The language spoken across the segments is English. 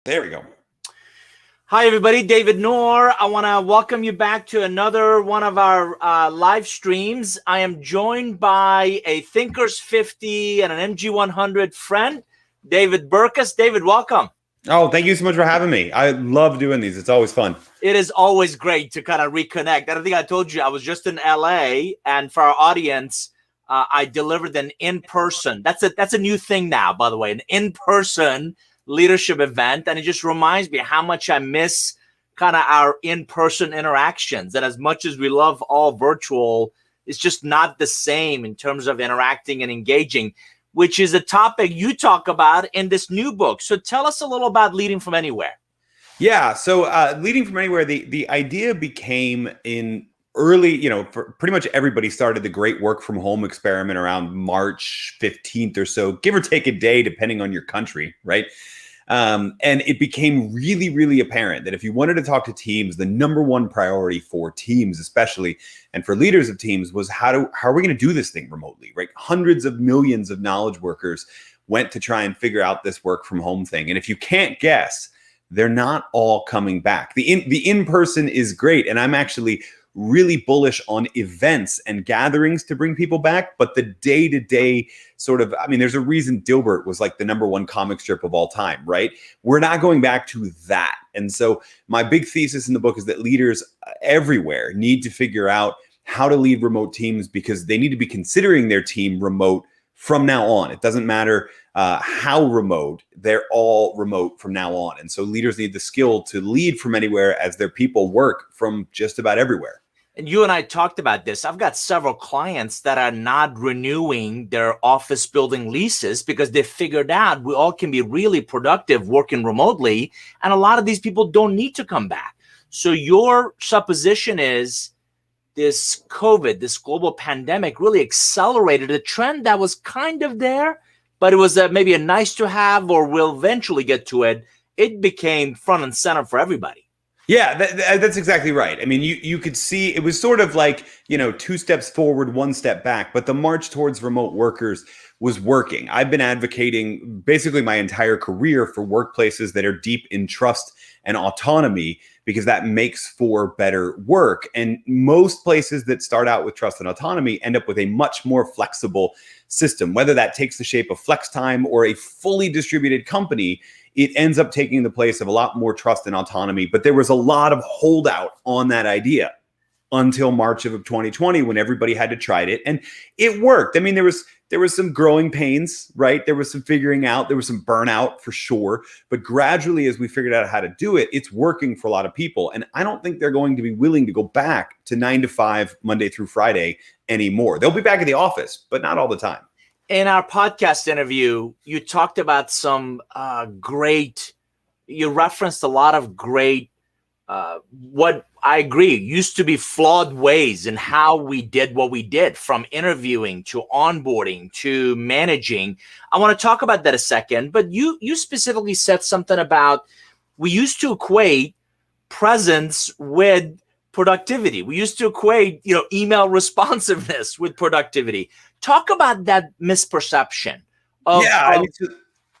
There we go. Hi, everybody. David Nour. I want to welcome you back to another one of our live streams. I am joined by a Thinkers 50 and an MG 100 friend, David Burkus. David, welcome. Oh, thank you so much for having me. I love doing these. It's always fun. It is always great to kind of reconnect. I don't think I told you I was just in LA, and for our audience, I delivered an in-person. That's a new thing now, by the way, an in-person leadership event, and it just reminds me how much I miss kind of our in-person interactions. And as much as we love all virtual, it's just not the same in terms of interacting and engaging, which is a topic you talk about in this new book. So tell us a little about Leading from Anywhere. Yeah, so Leading from Anywhere, the idea became in early, for pretty much everybody started the great work from home experiment around March 15th or so, give or take a day, depending on your country, right? And it became really, really apparent that if you wanted to talk to teams, the number one priority for teams, especially, and for leaders of teams, was how are we going to do this thing remotely, right? Hundreds of millions of knowledge workers went to try and figure out this work from home thing. And if you can't guess, they're not all coming back. The in-person is great. And I'm actually really bullish on events and gatherings to bring people back. But the day-to-day there's a reason Dilbert was like the number one comic strip of all time, right? We're not going back to that. And so my big thesis in the book is that leaders everywhere need to figure out how to lead remote teams, because they need to be considering their team remote from now on. It doesn't matter how remote, they're all remote from now on. And so leaders need the skill to lead from anywhere as their people work from just about everywhere. And you and I talked about this. I've got several clients that are not renewing their office building leases because they figured out we all can be really productive working remotely. And a lot of these people don't need to come back. So your supposition is this COVID, this global pandemic really accelerated a trend that was kind of there, but it was maybe a nice to have, or we'll eventually get to it. It became front and center for everybody. Yeah, that's exactly right. I mean, you could see it was sort of like, 2 steps forward, 1 step back, but the march towards remote workers was working. I've been advocating basically my entire career for workplaces that are deep in trust and autonomy, because that makes for better work. And most places that start out with trust and autonomy end up with a much more flexible system, whether that takes the shape of flex time or a fully distributed company. It ends up taking the place of a lot more trust and autonomy. But there was a lot of holdout on that idea until March of 2020, when everybody had to try it. And it worked. I mean, there was some growing pains, right? There was some figuring out, there was some burnout for sure. But gradually, as we figured out how to do it, it's working for a lot of people. And I don't think they're going to be willing to go back to 9 to 5, Monday through Friday anymore. They'll be back at the office, but not all the time. In our podcast interview, you talked about some you referenced a lot of great, what I agree, used to be flawed ways in how we did what we did, from interviewing to onboarding to managing. I want to talk about that a second, but you specifically said something about we used to equate presence with productivity. We used to equate, email responsiveness with productivity. Talk about that misperception.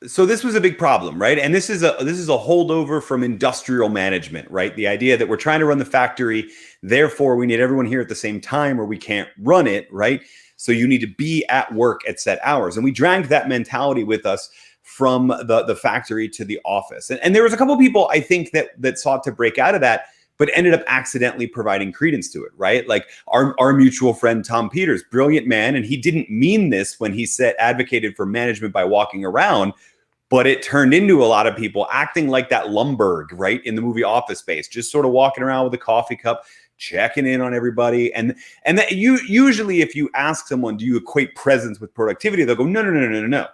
So this was a big problem, right? And this is a holdover from industrial management, right? The idea that we're trying to run the factory, therefore we need everyone here at the same time or we can't run it, right? So you need to be at work at set hours. And we dragged that mentality with us from the factory to the office. And there was a couple of people, I think, that sought to break out of that, but ended up accidentally providing credence to it, right? Like our mutual friend, Tom Peters, brilliant man. And he didn't mean this when he advocated for management by walking around, but it turned into a lot of people acting like that Lumbergh, right? In the movie Office Space, just sort of walking around with a coffee cup, checking in on everybody. And that usually if you ask someone, do you equate presence with productivity? They'll go, no.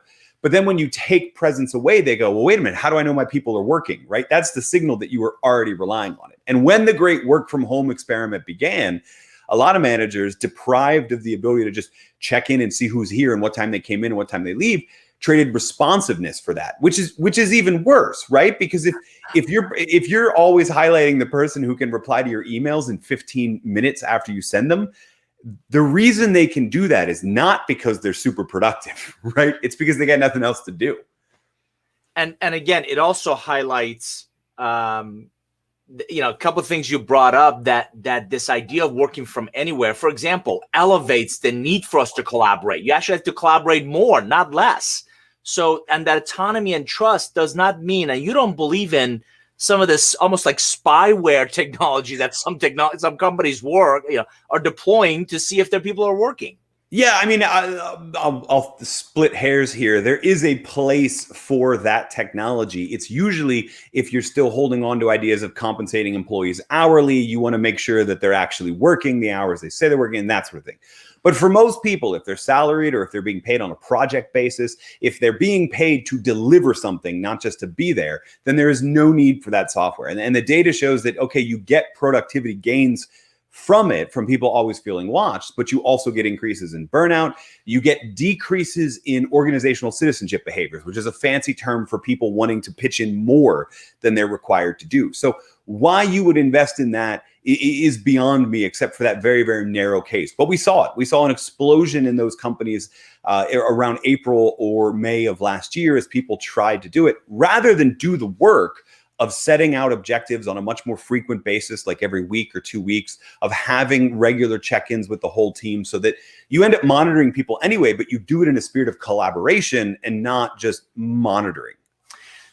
But then when you take presence away, they go, well, wait a minute, how do I know my people are working, right? That's the signal that you were already relying on it. And when the great work from home experiment began, a lot of managers, deprived of the ability to just check in and see who's here and what time they came in and what time they leave, traded responsiveness for that, which is even worse, right? Because if you're always highlighting the person who can reply to your emails in 15 minutes after you send them, the reason they can do that is not because they're super productive, right? It's because they got nothing else to do. And again, it also highlights, a couple of things you brought up, that this idea of working from anywhere, for example, elevates the need for us to collaborate. You actually have to collaborate more, not less. So, and that autonomy and trust does not mean, and you don't believe in some of this almost like spyware technology that some companies are deploying to see if their people are working. Yeah, I mean, I'll split hairs here. There is a place for that technology. It's usually if you're still holding on to ideas of compensating employees hourly, you want to make sure that they're actually working the hours they say they're working, and that sort of thing. But for most people, if they're salaried or if they're being paid on a project basis, if they're being paid to deliver something, not just to be there, then there is no need for that software. And the data shows that, okay, you get productivity gains from people always feeling watched, but you also get increases in burnout. You get decreases in organizational citizenship behaviors, which is a fancy term for people wanting to pitch in more than they're required to do. So why you would invest in that is beyond me, except for that very, very narrow case. But we saw it. We saw an explosion in those companies around April or May of last year as people tried to do it rather than do the work of setting out objectives on a much more frequent basis, like every week or 2 weeks, of having regular check-ins with the whole team so that you end up monitoring people anyway, but you do it in a spirit of collaboration and not just monitoring.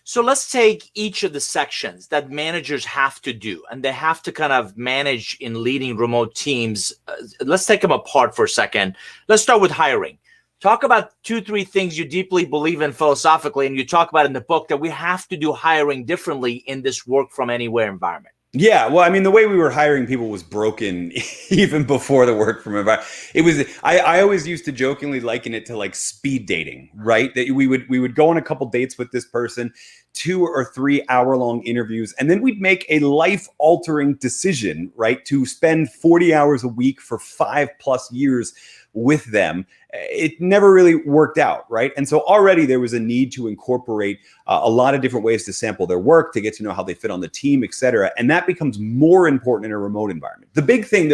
So let's take each of the sections that managers have to do, and they have to kind of manage in leading remote teams. Let's take them apart for a second. Let's start with hiring. Talk about 2-3 things you deeply believe in philosophically, and you talk about in the book that we have to do hiring differently in this work from anywhere environment. Yeah, well, I mean, the way we were hiring people was broken even before the work from environment. It was, I always used to jokingly liken it to like speed dating, right? That we would go on a couple dates with this person, 2 or 3 hour-long interviews, and then we'd make a life-altering decision, right? To spend 40 hours a week for 5+ years with them. It never really worked out, right? And so already there was a need to incorporate a lot of different ways to sample their work, to get to know how they fit on the team, et cetera. And that becomes more important in a remote environment. The big thing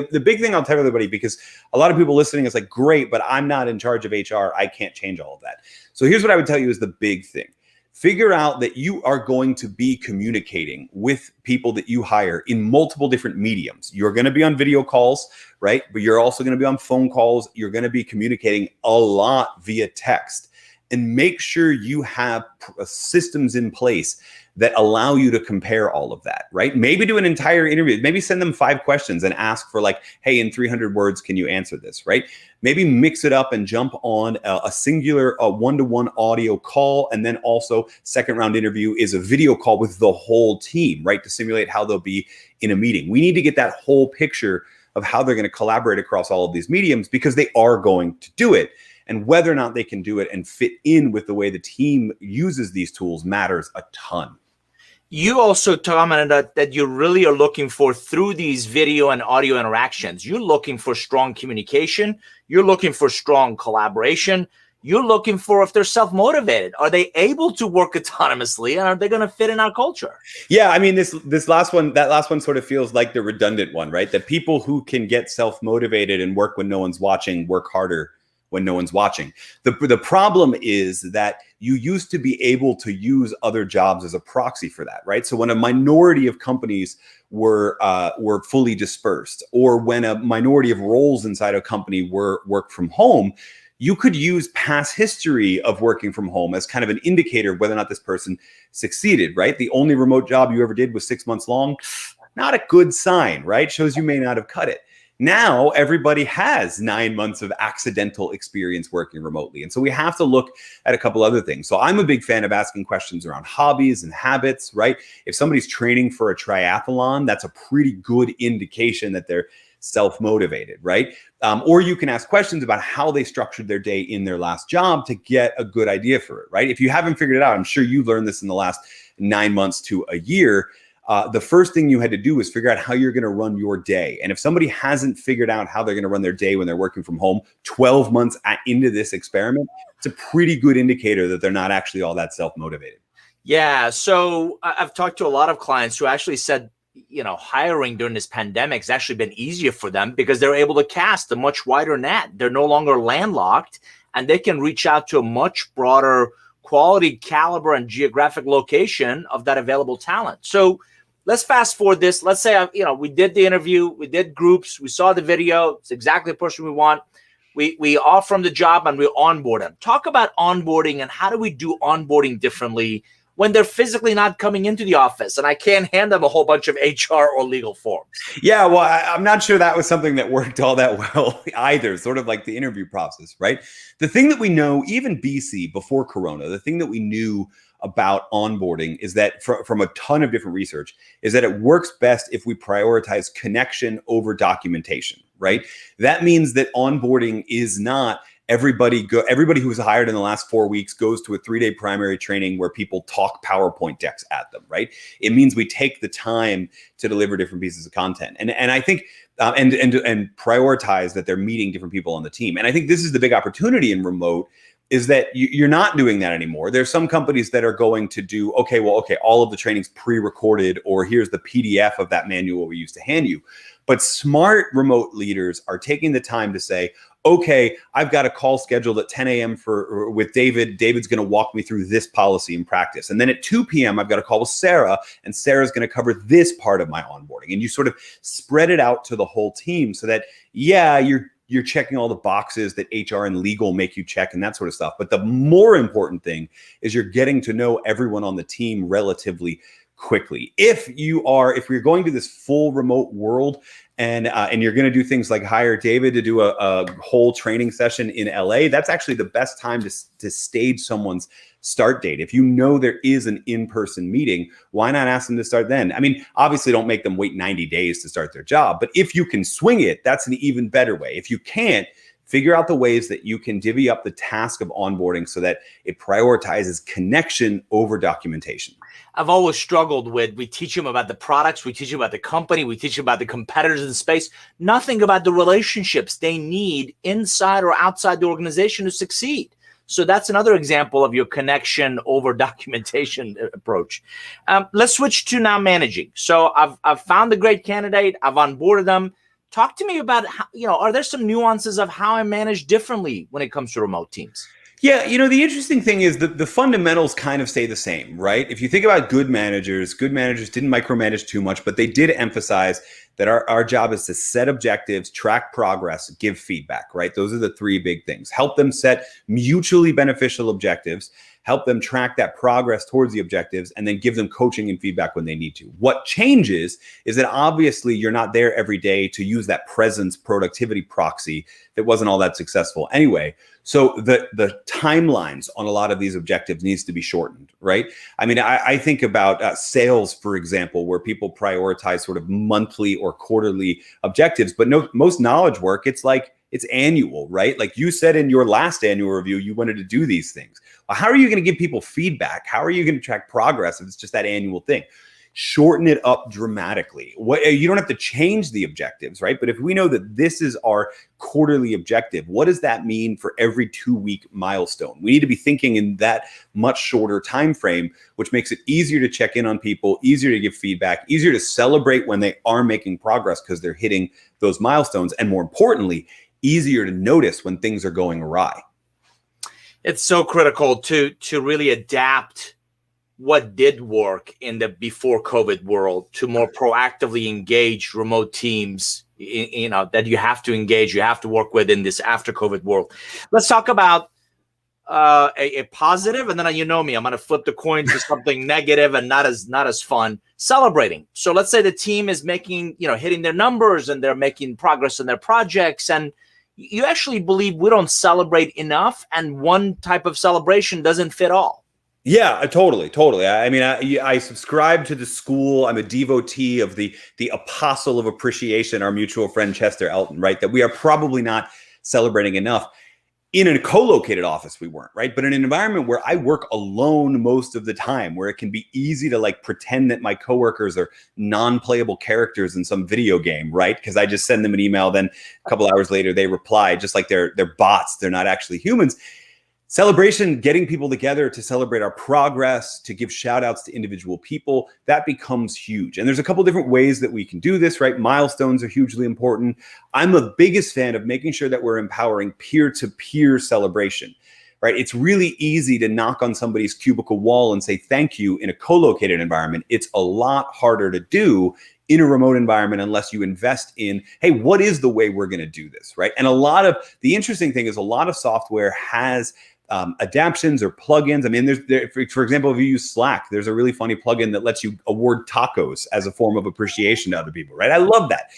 I'll tell everybody, because a lot of people listening is like, great, but I'm not in charge of HR. I can't change all of that. So here's what I would tell you is the big thing. Figure out that you are going to be communicating with people that you hire in multiple different mediums. You're going to be on video calls, right? But you're also going to be on phone calls. You're going to be communicating a lot via text. And make sure you have systems in place that allow you to compare all of that, right? Maybe do an entire interview. Maybe send them 5 questions and ask for like, hey, in 300 words, can you answer this, right? Maybe mix it up and jump on a singular one-to-one audio call. And then also second round interview is a video call with the whole team, right? To simulate how they'll be in a meeting. We need to get that whole picture of how they're going to collaborate across all of these mediums, because they are going to do it. And whether or not they can do it and fit in with the way the team uses these tools matters a ton. You also commented that you really are looking for, through these video and audio interactions, you're looking for strong communication. You're looking for strong collaboration. You're looking for if they're self-motivated. Are they able to work autonomously, and are they going to fit in our culture? Yeah, I mean, that last one sort of feels like the redundant one, right? That people who can get self-motivated and work when no one's watching work harder when no one's watching. The problem is that you used to be able to use other jobs as a proxy for that, right? So when a minority of companies were fully dispersed, or when a minority of roles inside a company were work from home, you could use past history of working from home as kind of an indicator of whether or not this person succeeded, right? The only remote job you ever did was 6 months long. Not a good sign, right? Shows you may not have cut it. Now everybody has 9 months of accidental experience working remotely. And so we have to look at a couple other things. So I'm a big fan of asking questions around hobbies and habits, right? If somebody's training for a triathlon, that's a pretty good indication that they're self-motivated, right? Or you can ask questions about how they structured their day in their last job to get a good idea for it, right? If you haven't figured it out, I'm sure you've learned this in the last 9 months to a year. The first thing you had to do is figure out how you're going to run your day. And if somebody hasn't figured out how they're going to run their day when they're working from home 12 months into this experiment, it's a pretty good indicator that they're not actually all that self-motivated. Yeah. So I've talked to a lot of clients who actually said, hiring during this pandemic has actually been easier for them because they're able to cast a much wider net. They're no longer landlocked, and they can reach out to a much broader quality, caliber, and geographic location of that available talent. So let's fast forward this. Let's say, we did the interview, we did groups, we saw the video. It's exactly the person we want. We offer them the job and we onboard them. Talk about onboarding and how do we do onboarding differently when they're physically not coming into the office and I can't hand them a whole bunch of HR or legal forms. Yeah, well, I'm not sure that was something that worked all that well either, sort of like the interview process, right? The thing that we know, even BC, before Corona, the thing that we knew about onboarding is that from a ton of different research is that it works best if we prioritize connection over documentation, right? That means that onboarding is not everybody who was hired in the last 4 weeks goes to a 3-day primary training where people talk PowerPoint decks at them, right? It means we take the time to deliver different pieces of content. And I think and prioritize that they're meeting different people on the team. And I think this is the big opportunity in remote is that you're not doing that anymore. There's some companies that are going to do, okay, all of the training's pre-recorded, or here's the PDF of that manual we used to hand you. But smart remote leaders are taking the time to say, okay, I've got a call scheduled at 10 a.m. with David. David's going to walk me through this policy in practice. And then at 2 p.m., I've got a call with Sarah, and Sarah's going to cover this part of my onboarding. And you sort of spread it out to the whole team so that, yeah, you're checking all the boxes that HR and legal make you check and that sort of stuff. But the more important thing is you're getting to know everyone on the team relatively quickly. If we're going to this full remote world and you're going to do things like hire David to do a whole training session in LA, that's actually the best time to stage someone's start date. If you know there is an in-person meeting, why not ask them to start then? I mean, obviously don't make them wait 90 days to start their job, but if you can swing it, that's an even better way. If you can't, figure out the ways that you can divvy up the task of onboarding so that it prioritizes connection over documentation. I've always struggled with, we teach them about the products, we teach them about the company, we teach them about the competitors in the space, nothing about the relationships they need inside or outside the organization to succeed. So that's another example of your connection over documentation approach. Let's switch to now managing. So I've found a great candidate, I've onboarded them. Talk to me about how, are there some nuances of how I manage differently when it comes to remote teams? Yeah, the interesting thing is the fundamentals kind of stay the same, right? If you think about good managers didn't micromanage too much, but they did emphasize that our job is to set objectives, track progress, give feedback, right? Those are the 3 big things. Help them set mutually beneficial objectives, help them track that progress towards the objectives, and then give them coaching and feedback when they need to. What changes is that obviously you're not there every day to use that presence productivity proxy that wasn't all that successful anyway. So the timelines on a lot of these objectives needs to be shortened, right? I mean, I think about sales, for example, where people prioritize sort of monthly or quarterly objectives, but most knowledge work, it's annual, right? Like you said in your last annual review, you wanted to do these things. Well, how are you going to give people feedback? How are you going to track progress if it's just that annual thing? Shorten it up dramatically. You don't have to change the objectives, right? But if we know that this is our quarterly objective, what does that mean for every 2-week milestone? We need to be thinking in that much shorter time frame, which makes it easier to check in on people, easier to give feedback, easier to celebrate when they are making progress because they're hitting those milestones, and more importantly, easier to notice when things are going awry. It's so critical to really adapt what did work in the before COVID world to more proactively engage remote teams, that you have to engage, you have to work with in this after COVID world. Let's talk about a positive, and then me, I'm going to flip the coin to something negative and not as fun. Celebrating. So let's say the team is making, hitting their numbers and they're making progress in their projects, and you actually believe we don't celebrate enough, and one type of celebration doesn't fit all. Yeah, totally. I mean, I subscribe to the school. I'm a devotee of the apostle of appreciation, our mutual friend Chester Elton, right? That we are probably not celebrating enough. In a co-located office, we weren't, right? But in an environment where I work alone most of the time, where it can be easy to pretend that my coworkers are non-playable characters in some video game, right? Because I just send them an email, then a couple hours later they reply, just like they're bots. They're not actually humans. Celebration, getting people together to celebrate our progress, to give shout outs to individual people, that becomes huge. And there's a couple different ways that we can do this, right? Milestones are hugely important. I'm the biggest fan of making sure that we're empowering peer-to-peer celebration. right? It's really easy to knock on somebody's cubicle wall and say thank you in a co-located environment. It's a lot harder to do in a remote environment unless you invest in, hey, what is the way we're going to do this, right? And the interesting thing is a lot of software has adaptions or plugins. I mean, for example, if you use Slack, there's a really funny plugin that lets you award tacos as a form of appreciation to other people, right? I love that.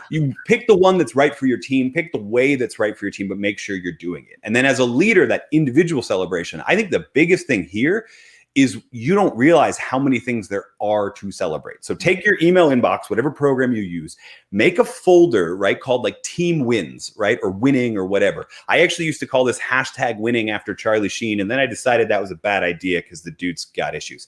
You pick the one that's right for your team, pick the way that's right for your team, but make sure you're doing it. And then as a leader, that individual celebration, I think the biggest thing here is you don't realize how many things there are to celebrate. So take your email inbox, whatever program you use, make a folder, right, called like team wins, right, or winning or whatever. I actually used to call this hashtag winning after Charlie Sheen, and then I decided that was a bad idea because the dude's got issues.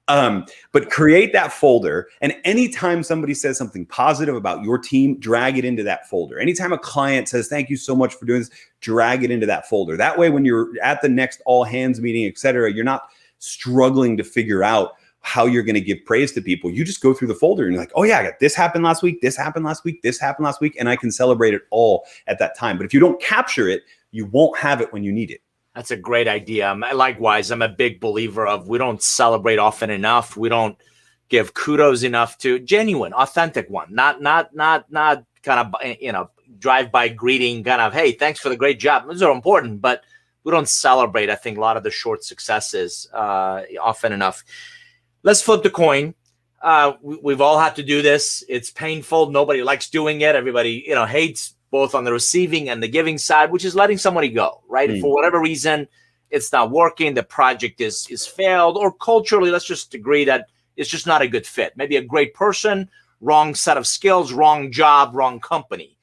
But create that folder, and anytime somebody says something positive about your team, drag it into that folder. Anytime a client says, thank you so much for doing this, drag it into that folder. That way, when you're at the next all hands meeting, et cetera, you're not struggling to figure out how you're going to give praise to people. You just go through the folder and you're like, oh yeah, I got this happened last week, this happened last week, this happened last week, and I can celebrate it all at that time. But if you don't capture it, you won't have it when you need it. That's a great idea. Likewise, I'm a big believer of we don't celebrate often enough. We don't give kudos enough to genuine, authentic one, not kind of, drive-by greeting kind of, hey, thanks for the great job. Those are important, but we don't celebrate, I think, a lot of the short successes often enough. Let's flip the coin. We've all had to do this. It's painful. Nobody likes doing it. Everybody, hates both on the receiving and the giving side, which is letting somebody go, right? For whatever reason, it's not working. The project is failed, or culturally, let's just agree that it's just not a good fit. Maybe a great person, wrong set of skills, wrong job, wrong company.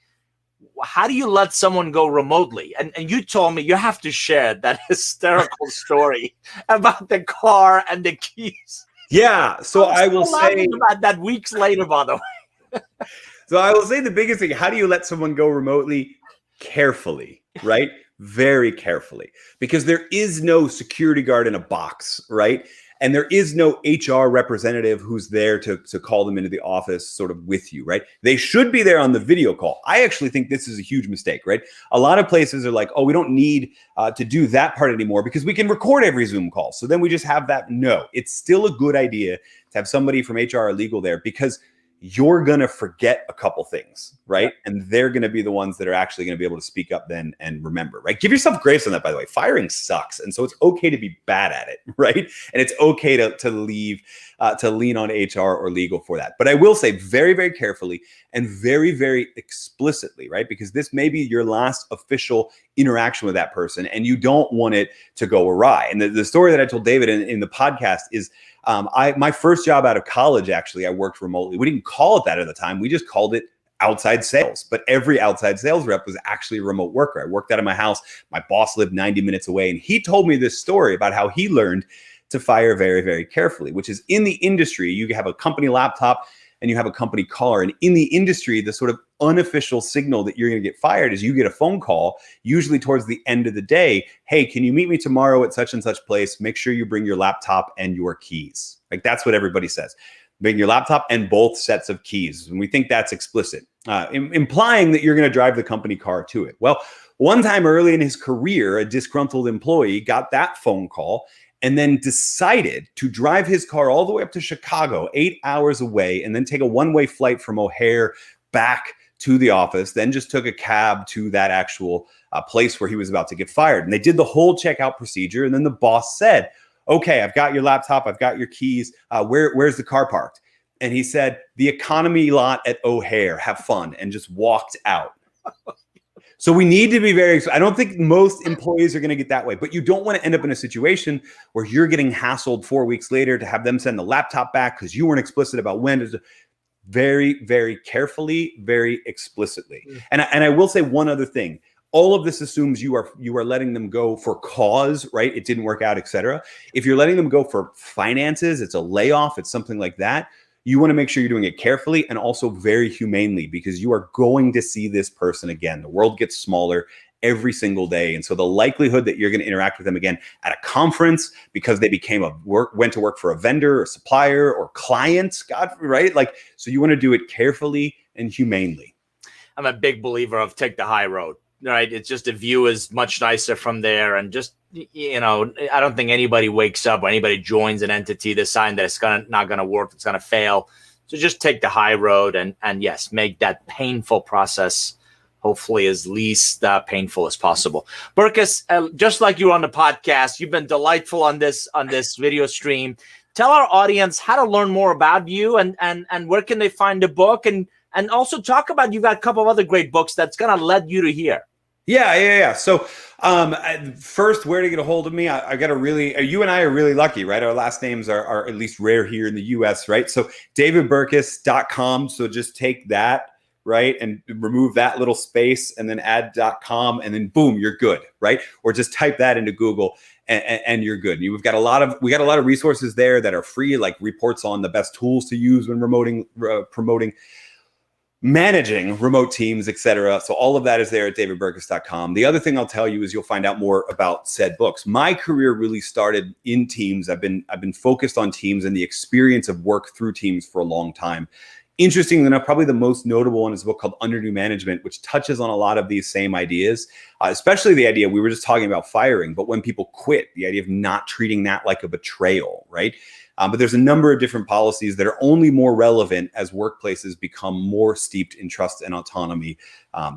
How do you let someone go remotely? And you told me you have to share that hysterical story about the car and the keys. Yeah. So I will say about that weeks later, by the way. So I will say the biggest thing, how do you let someone go remotely? Carefully, right? Very carefully, because there is no security guard in a box, right? And there is no HR representative who's there to call them into the office sort of with you, right? They should be there on the video call. I actually think this is a huge mistake, right? A lot of places are like, oh, we don't need to do that part anymore because we can record every Zoom call. So then we just have that. No, it's still a good idea to have somebody from HR or legal there, because you're going to forget a couple things, right? Yeah. And they're going to be the ones that are actually going to be able to speak up then and remember, right? Give yourself grace on that, by the way. Firing sucks. And so it's okay to be bad at it, right? And it's okay to lean on HR or legal for that. But I will say very, very carefully and very, very explicitly, right? Because this may be your last official interaction with that person, and you don't want it to go awry. And the story that I told David in the podcast is, my first job out of college, actually, I worked remotely. We didn't call it that at the time. We just called it outside sales. But every outside sales rep was actually a remote worker. I worked out of my house. My boss lived 90 minutes away. And he told me this story about how he learned to fire very, very carefully, which is in the industry, you have a company laptop and you have a company car. And in the industry, the sort of unofficial signal that you're going to get fired is you get a phone call, usually towards the end of the day. Hey, can you meet me tomorrow at such and such place? Make sure you bring your laptop and your keys. Like, that's what everybody says. Bring your laptop and both sets of keys. And we think that's explicit, implying that you're going to drive the company car to it. Well, one time early in his career, a disgruntled employee got that phone call and then decided to drive his car all the way up to Chicago, 8 hours away, and then take a one-way flight from O'Hare back to the office, then just took a cab to that actual place where he was about to get fired. And they did the whole checkout procedure. And then the boss said, okay, I've got your laptop, I've got your keys. Where's the car parked? And he said, the economy lot at O'Hare, have fun, and just walked out. So we need to be I don't think most employees are going to get that way, but you don't want to end up in a situation where you're getting hassled 4 weeks later to have them send the laptop back because you weren't explicit about when. Very, very carefully, very explicitly. And I will say one other thing. All of this assumes you are letting them go for cause, right? It didn't work out, et cetera. If you're letting them go for finances, it's a layoff, it's something like that. You want to make sure you're doing it carefully and also very humanely, because you are going to see this person again. The world gets smaller every single day. And so the likelihood that you're going to interact with them again at a conference because they went to work for a vendor or supplier or client, right? Like, so you want to do it carefully and humanely. I'm a big believer of take the high road, right? It's just the view is much nicer from there, and just you know, I don't think anybody wakes up or anybody joins an entity deciding that it's not gonna work, it's gonna fail. So just take the high road and yes, make that painful process hopefully as least painful as possible. Burkus, just like you on the podcast, you've been delightful on this video stream. Tell our audience how to learn more about you and where can they find the book, and also talk about, you've got a couple of other great books that's gonna lead you to here. Yeah. So first, where to get a hold of me? I got a really, you and I are really lucky, right? Our last names are at least rare here in the US, right? So davidburkus.com. So just take that, right, and remove that little space and then add .com, and then boom, you're good, right? Or just type that into Google and you're good. We got a lot of resources there that are free, like reports on the best tools to use when promoting, managing remote teams, etc. So all of that is there at davidburkus.com. The other thing I'll tell you is you'll find out more about said books. My career really started in teams. I've been focused on teams and the experience of work through teams for a long time. Interestingly enough, probably the most notable one is a book called Under New Management, which touches on a lot of these same ideas, especially the idea we were just talking about firing, but when people quit, the idea of not treating that like a betrayal, right? But there's a number of different policies that are only more relevant as workplaces become more steeped in trust and autonomy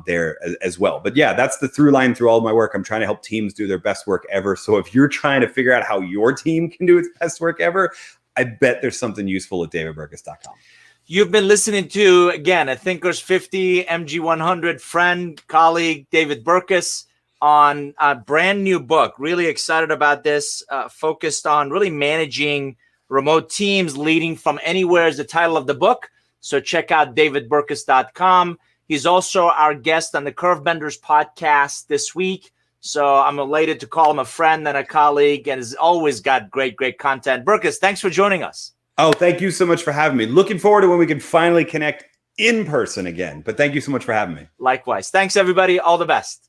there as well. But yeah, that's the through line through all of my work. I'm trying to help teams do their best work ever. So if you're trying to figure out how your team can do its best work ever, I bet there's something useful at davidburkus.com. You've been listening to, again, a Thinkers 50, MG100 friend, colleague, David Burkus, on a brand new book. Really excited about this, focused on really managing remote teams, leading from anywhere is the title of the book. So check out davidburkus.com. He's also our guest on the Curvebenders podcast this week. So I'm elated to call him a friend and a colleague, and has always got great content. Burkus, thanks for joining us. Oh, thank you so much for having me. Looking forward to when we can finally connect in person again. But thank you so much for having me. Likewise. Thanks, everybody. All the best.